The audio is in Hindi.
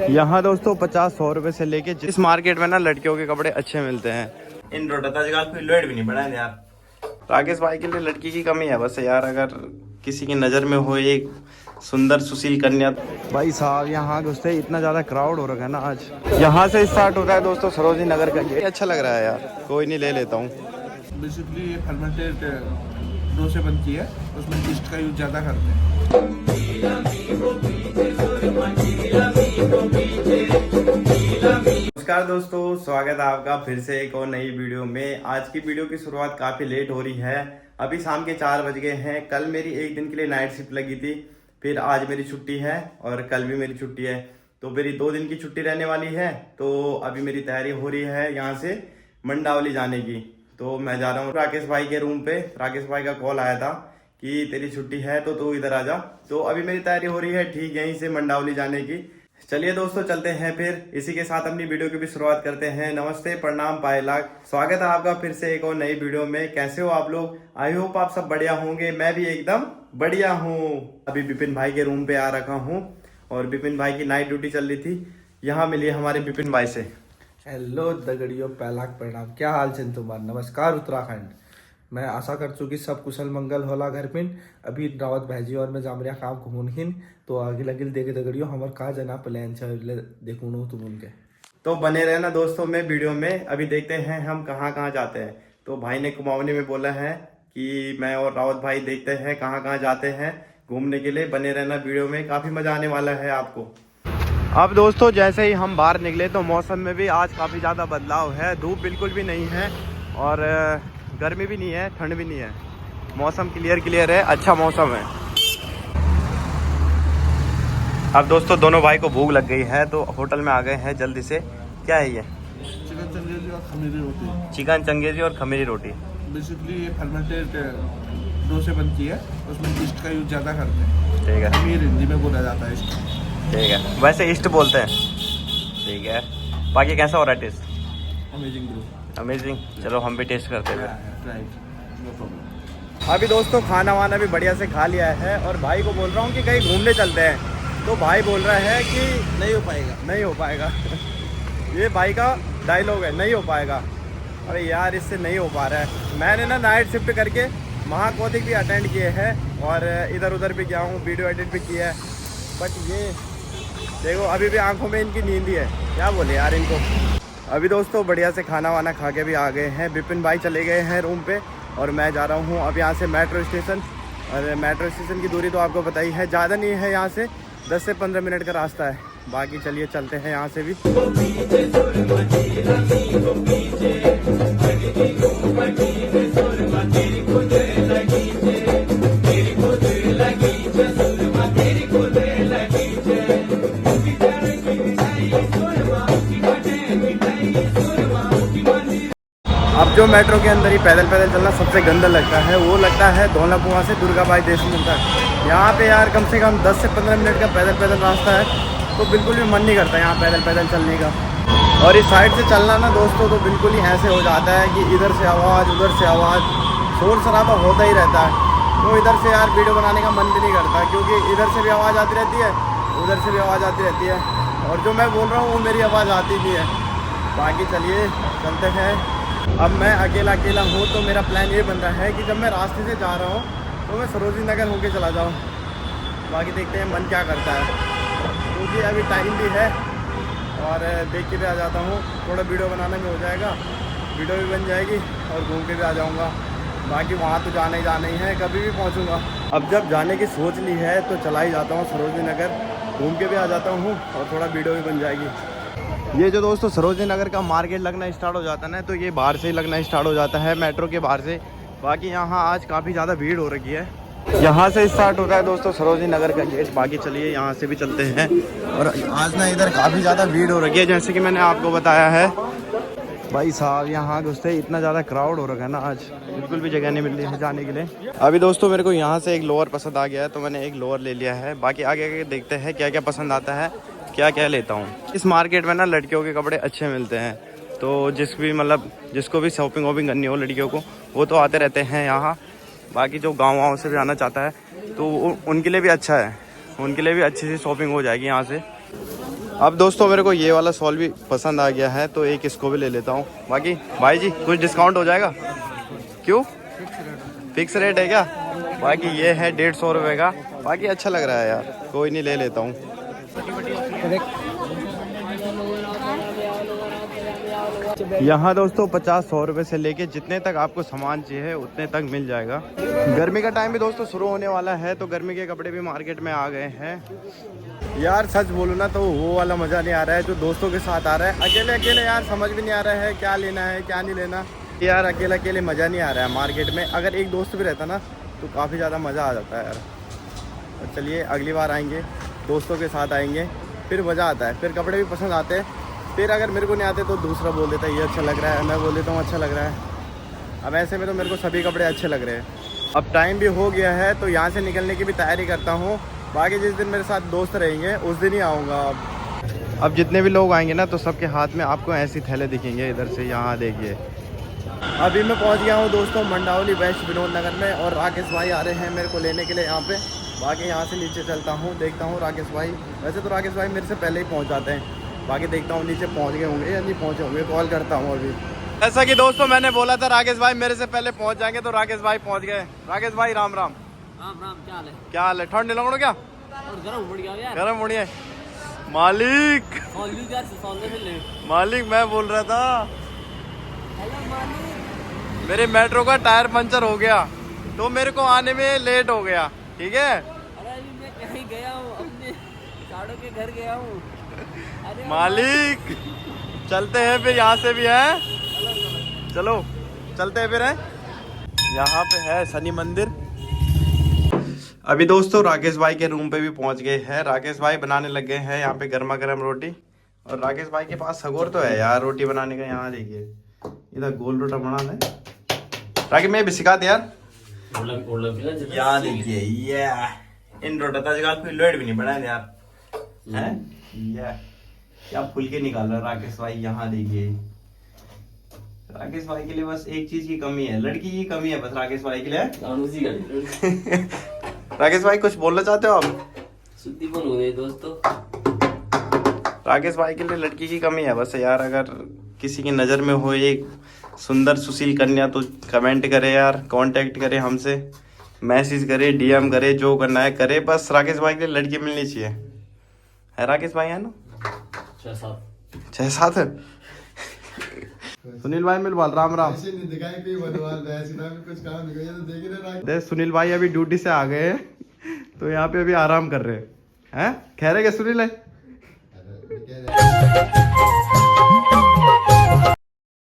यहाँ दोस्तों 50-100 रुपए से लेके जिस मार्केट में ना लड़कियों के कपड़े अच्छे मिलते हैं। इन रोडता जगह कोई लोड भी नहीं बढ़ा है यार। राकेश भाई के लिए लड़की की कमी है बस यार, अगर किसी की नज़र में हो एक सुंदर सुशील कन्या। भाई साहब यहाँ घुसते इतना ज़्यादा क्राउड हो रखा है ना आज। यहाँ से स्टार्ट होता है दोस्तों सरोजनी नगर का गेट। अच्छा लग रहा है यार, कोई नहीं ले लेता हूँ। बेसिकली ये फर्मेंटेड डो से बनती है, उसमें ईस्ट का यूज ज़्यादा करते हैं। नमस्कार दोस्तों, स्वागत है आपका फिर से एक और नई वीडियो में। आज की वीडियो की शुरुआत काफ़ी लेट हो रही है, अभी शाम के 4 बज गए हैं। कल मेरी एक दिन के लिए नाइट शिफ्ट लगी थी, फिर आज मेरी छुट्टी है और कल भी मेरी छुट्टी है, तो मेरी 2 दिन की छुट्टी रहने वाली है। तो अभी मेरी तैयारी हो रही है यहाँ से मंडावली जाने की। तो मैं जा रहा हूँ राकेश भाई के रूम पे। राकेश भाई का कॉल आया था कि तेरी छुट्टी है तो तू इधर आ जा। तो अभी मेरी तैयारी हो रही है ठीक यहीं से मंडावली जाने की। चलिए दोस्तों चलते हैं फिर। इसी के साथ अपनी वीडियो की भी शुरुआत करते हैं। नमस्ते, प्रणाम, पाए लाख स्वागत है आपका फिर से एक और नई वीडियो में। कैसे हो आप लोग? आई होप आप सब बढ़िया होंगे। मैं भी एकदम बढ़िया हूँ। अभी विपिन भाई के रूम पे आ रखा हूँ और विपिन भाई की नाइट ड्यूटी चल रही थी। यहाँ मिली हमारे विपिन भाई से। हेलो दगड़ियों, पहलाक प्रणाम। क्या हाल है तुम्हारा? नमस्कार उत्तराखंड। मैं आशा कर चुकी सब कुशल मंगल होला घर पिन। अभी रावत भाजी और मैं जामरिया काम घूमन, तो आगे लगिल देखे दगड़ियों हमार कहाँ जाना प्लान देखूँ तुम उनके। तो बने रहना दोस्तों में वीडियो में। अभी देखते हैं हम कहाँ कहाँ जाते हैं। तो भाई ने कुमाऊनी में बोला है कि मैं और रावत भाई देखते हैं कहाँ कहाँ जाते हैं घूमने के लिए। बने रहना वीडियो में, काफ़ी मज़ा आने वाला है आपको। अब दोस्तों जैसे ही हम बाहर निकले तो मौसम में भी आज काफ़ी ज़्यादा बदलाव है। धूप बिल्कुल भी नहीं है और गर्मी भी नहीं है, ठंड भी नहीं है। मौसम क्लियर है, अच्छा मौसम है। अब दोस्तों दोनों भाई को भूख लग गई है तो होटल में आ गए हैं जल्दी से। क्या है ये? चिकन चंगेजी और खमीरी रोटी। चिकन चंगेजी और खमीरी रोटी। बेसिकली ये फर्मेंटेड डो से बनती है, उसमें ईस्ट का यूज ज़्यादा करते हैं। ठीक है, खमीर हिंदी में बोला जाता है ईस्ट। ठीक है, वैसे ईस्ट बोलते हैं। ठीक है, बाकी कैसा हो रहा है टेस्ट? Amazing bro, amazing. चलो हम भी टेस्ट करते हैं। Right, no problem. अभी दोस्तों खाना वाना भी बढ़िया से खा लिया है और भाई को बोल रहा हूँ कि कहीं घूमने चलते हैं। तो भाई बोल रहा है कि नहीं हो पाएगा, नहीं हो पाएगा। ये भाई का डायलॉग है, नहीं हो पाएगा। अरे यार इससे नहीं हो पा रहा है। मैंने ना नाइट शिफ्ट करके महाकौतिक भी अटेंड किए हैं और इधर उधर भी गया हूँ, वीडियो एडिट भी किया है। बट ये देखो अभी भी आंखों में इनकी नींद ही है, क्या बोले यार इनको। अभी दोस्तों बढ़िया से खाना वाना खा के भी आ गए हैं। विपिन भाई चले गए हैं रूम पे और मैं जा रहा हूँ अब यहाँ से मेट्रो स्टेशन। और मेट्रो स्टेशन की दूरी तो आपको पता ही है, ज़्यादा नहीं है, यहाँ से 10 से 15 मिनट का रास्ता है। बाकी चलिए चलते हैं यहाँ से भी। अब जो मेट्रो के अंदर ही पैदल चलना सबसे गंदा लगता है, वो लगता है धौला कुआं से दुर्गा बाई देशमुख तक। यहाँ पे यार कम से कम 10 से 15 मिनट का पैदल रास्ता है, तो बिल्कुल भी मन नहीं करता यहाँ पैदल चलने का। और इस साइड से चलना ना दोस्तों तो बिल्कुल ही ऐसे हो जाता है कि इधर से आवाज़ उधर से आवाज़, शोर शराबा होता ही रहता है। तो इधर से यार वीडियो बनाने का मन भी नहीं करता, क्योंकि इधर से भी आवाज़ आती रहती है, उधर से भी आवाज़ आती रहती है, और जो मैं बोल रहा हूँ वो मेरी आवाज़ आती भी है। बाकी चलिए चलते हैं। अब मैं अकेला हूँ तो मेरा प्लान ये बन रहा है कि जब मैं रास्ते से जा रहा हूँ तो मैं सरोजनी नगर होके चला जाऊँ। बाकी देखते हैं मन क्या करता है, क्योंकि अभी टाइम भी है और देख के भी आ जाता हूँ। थोड़ा वीडियो बनाने में हो जाएगा, वीडियो भी बन जाएगी और घूम के भी आ जाऊँगा। बाकी वहाँ तो जाना ही है, कभी भी पहुँचूँगा। अब जब जाने की सोच ली है तो चला ही जाता हूँ सरोजनी नगर, घूम के भी आ जाता हूँ और थोड़ा वीडियो भी बन जाएगी। ये जो दोस्तों सरोजनी नगर का मार्केट लगना स्टार्ट हो जाता है ना, तो ये बाहर से ही लगना स्टार्ट हो जाता है, मेट्रो के बाहर से। बाकी यहाँ आज काफ़ी ज़्यादा भीड़ हो रखी है। यहाँ से स्टार्ट होता है दोस्तों सरोजनी नगर का गेट। बाकी चलिए यहाँ से भी चलते हैं। और आज ना इधर काफ़ी ज़्यादा भीड़ हो रखी है, जैसे कि मैंने आपको बताया है। भाई साहब यहाँ घुसते इतना ज़्यादा क्राउड हो रखा है ना, आज बिल्कुल भी जगह नहीं मिल रही है जाने के लिए। अभी दोस्तों मेरे को यहाँ से एक लोअर पसंद आ गया है, तो मैंने एक लोअर ले लिया है। बाकी आगे देखते हैं क्या क्या पसंद आता है, क्या लेता हूँ। इस मार्केट में ना लड़कियों के कपड़े अच्छे मिलते हैं, तो जिसको भी शॉपिंग वॉपिंग करनी हो लड़कियों को, वो तो आते रहते हैं यहाँ। बाकी जो गाँव से भी आना चाहता है तो उनके लिए भी अच्छा है, उनके लिए भी अच्छी सी शॉपिंग हो जाएगी यहाँ से। अब दोस्तों मेरे को ये वाला सॉल भी पसंद आ गया है तो एक इसको भी ले लेता हूँ। बाकी भाई जी कुछ डिस्काउंट हो जाएगा? क्यों फिक्स रेट है क्या? बाकी ये है 150 रुपये का। बाकी अच्छा लग रहा है यार, कोई नहीं ले लेता हूँ। यहाँ दोस्तों 50-100 रुपये से लेके जितने तक आपको सामान चाहिए उतने तक मिल जाएगा। गर्मी का टाइम भी दोस्तों शुरू होने वाला है तो गर्मी के कपड़े भी मार्केट में आ गए हैं। यार सच बोलूँ ना तो वो वाला मज़ा नहीं आ रहा है जो दोस्तों के साथ आ रहा है। अकेले अकेले यार समझ भी नहीं आ रहा है क्या लेना है क्या नहीं लेना। यार अकेले अकेले मज़ा नहीं आ रहा है मार्केट में। अगर एक दोस्त भी रहता ना तो काफ़ी ज़्यादा मज़ा आ जाता है यार। और चलिए अगली बार आएंगे दोस्तों के साथ आएंगे फिर मज़ा आता है, फिर कपड़े भी पसंद आते हैं। फिर अगर मेरे को नहीं आते तो दूसरा बोल देता है ये अच्छा लग रहा है, मैं बोल देता हूँ अच्छा लग रहा है। अब ऐसे में तो मेरे को सभी कपड़े अच्छे लग रहे हैं। अब टाइम भी हो गया है तो यहाँ से निकलने की भी तैयारी करता हूँ। बाकी जिस दिन मेरे साथ दोस्त रहेंगे उस दिन ही आऊँगा। अब जितने भी लोग आएंगे ना तो सबके हाथ में आपको ऐसी थैले दिखेंगे। इधर से यहाँ देखिए अभी मैं पहुँच गया हूँ दोस्तों मंडावली वेस्ट विनोद नगर में और राकेश भाई आ रहे हैं मेरे को लेने के लिए यहाँ पे। बाकी यहाँ से नीचे चलता हूँ देखता हूँ राकेश भाई। वैसे तो राकेश भाई मेरे से पहले ही पहुँच जाते हैं। बाकी देखता हूँ नीचे पहुँच गए होंगे या नहीं पहुँचे होंगे, कॉल करता हूँ अभी। ऐसा कि दोस्तों मैंने बोला था राकेश भाई मेरे से पहले पहुँच जाएंगे तो राकेश भाई पहुँच गए। राकेश भाई राम राम। राम राम, क्या हाल है? क्या हाल है? ठंड नहीं लगो क्या? गरम बढ़ गया यार। गर्म बढ़िया मालिक। मालिक मैं बोल रहा था मेरे मेट्रो का टायर पंचर हो गया तो मेरे को आने में लेट हो गया। ठीक है अरे अभी मैं कहीं गया हूँ, अपने चाड़ों के घर गया हूँ। मालिक चलते हैं फिर यहाँ से भी है। चलो चलते हैं फिर है। यहाँ पे है शनि मंदिर। अभी दोस्तों राकेश भाई के रूम पे भी पहुँच गए हैं। राकेश भाई बनाने लग गए हैं यहाँ पे गर्मा गर्म रोटी। और राकेश भाई के पास सगोर तो है यार रोटी बनाने का। यहाँ देखिए इधर गोल रोटा बनाना है। राकेश मैं भी सिखा दे यार। यहाँ देखिए ये इन रोटा का कोई लोड भी नहीं बनाया यार है। ये क्या फुल के निकाल रहा राकेश भाई। यहाँ देखिए राकेश भाई के लिए बस एक चीज की कमी है, लड़की की कमी है बस राकेश भाई के लिए। राकेश भाई कुछ बोलना चाहते हो आप? शुद्धिपन हो गए दोस्तों। राकेश भाई के लिए लड़की की कमी है बस यार। अगर किसी की नज़र में हो एक सुंदर सुशील कन्या तो कमेंट करे यार, कांटेक्ट करे हमसे, मैसेज करे, डीएम करे, जो करना है करे। बस राकेश भाई के लिए लड़की मिलनी चाहिए है। राकेश भाई है ना 6-7 सुनील भाई मिलवाल राम राम। देख सुनील भाई अभी ड्यूटी से आ गए हैं तो यहाँ पे अभी आराम कर रहे हैं। खैर है क्या सुनील है?